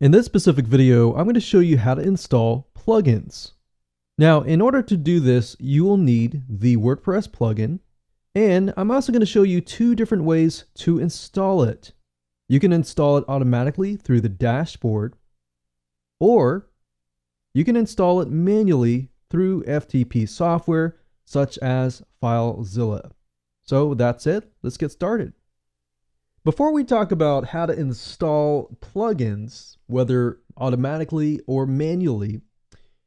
In this specific video, I'm going to show you how to install plugins. Now, in order to do this, you will need the WordPress plugin, and I'm also going to show you two different ways to install it. You can install it automatically through the dashboard, or you can install it manually through FTP software such as FileZilla. So that's it. Let's get started. Before we talk about how to install plugins, whether automatically or manually,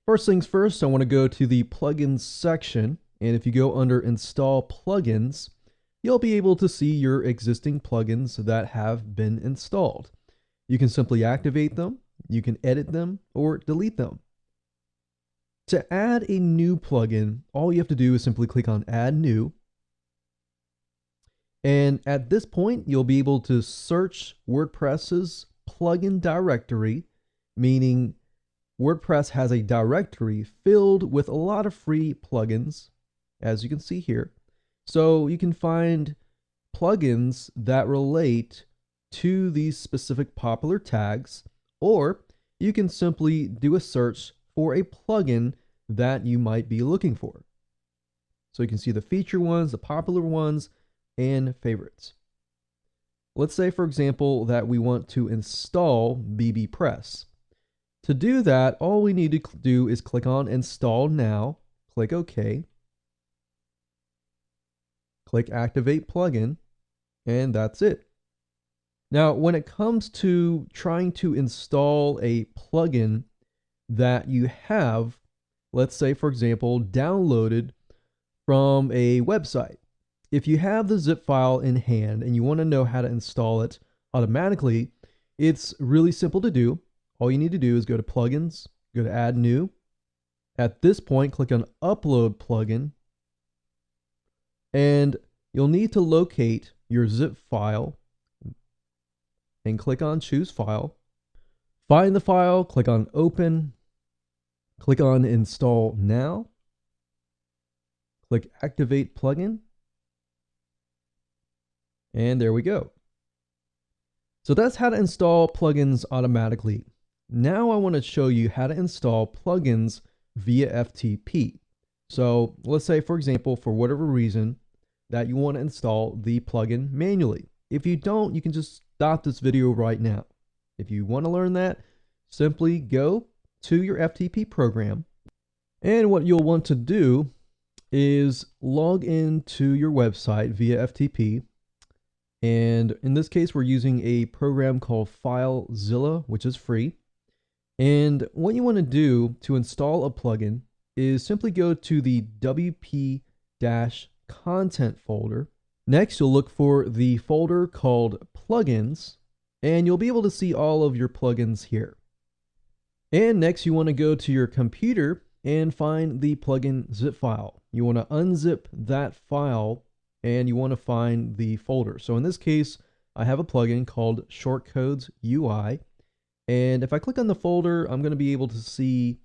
first things first, I want to go to the plugins section. And if you go under install plugins, you'll be able to see your existing plugins that have been installed. You can simply activate them, you can edit them, or delete them. To add a new plugin, all you have to do is simply click on add new. And at this point, you'll be able to search WordPress's plugin directory, meaning WordPress has a directory filled with a lot of free plugins, as you can see here. So you can find plugins that relate to these specific popular tags, or you can simply do a search for a plugin that you might be looking for. So you can see the feature ones, the popular ones, and favorites. Let's say, for example, that we want to install bbPress. To do that, all we need to do is click on Install Now, click OK, click Activate Plugin, and that's it. Now, when it comes to trying to install a plugin that you have, let's say, for example, downloaded from a website. If you have the zip file in hand and you want to know how to install it automatically, it's really simple to do. All you need to do is go to plugins, go to add new. At this point, click on upload plugin, and you'll need to locate your zip file and click on choose file. Find the file, click on open, click on install now, click activate plugin. And there we go. So that's how to install plugins automatically. Now I want to show you how to install plugins via FTP. So let's say, for example, for whatever reason that you want to install the plugin manually. If you don't, you can just stop this video right now. If you want to learn that, simply go to your FTP program. And what you'll want to do is log into your website via FTP. And in this case, we're using a program called FileZilla, which is free. And what you want to do to install a plugin is simply go to the WP-content folder. Next, you'll look for the folder called plugins, and you'll be able to see all of your plugins here. And next, you want to go to your computer and find the plugin zip file. You want to unzip that file and you want to find the folder. So in this case, I have a plugin called Shortcodes UI. And if I click on the folder, I'm going to be able to see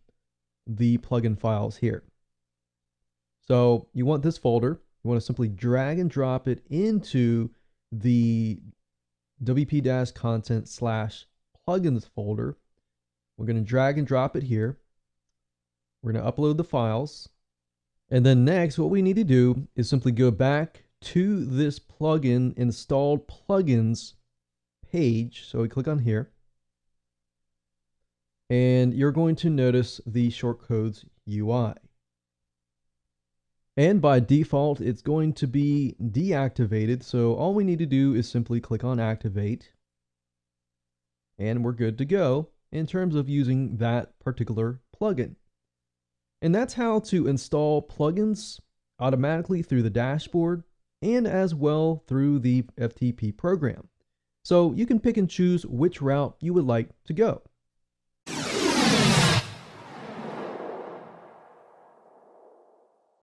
the plugin files here. So you want this folder. You want to simply drag and drop it into the WP-content/plugins folder. We're going to drag and drop it here. We're going to upload the files. And then next, what we need to do is simply go back to this plugin installed plugins page. So we click on here, and you're going to notice the Shortcodes UI. And by default, it's going to be deactivated. So all we need to do is simply click on activate, and we're good to go in terms of using that particular plugin. And that's how to install plugins automatically through the dashboard and as well through the FTP program. So you can pick and choose which route you would like to go.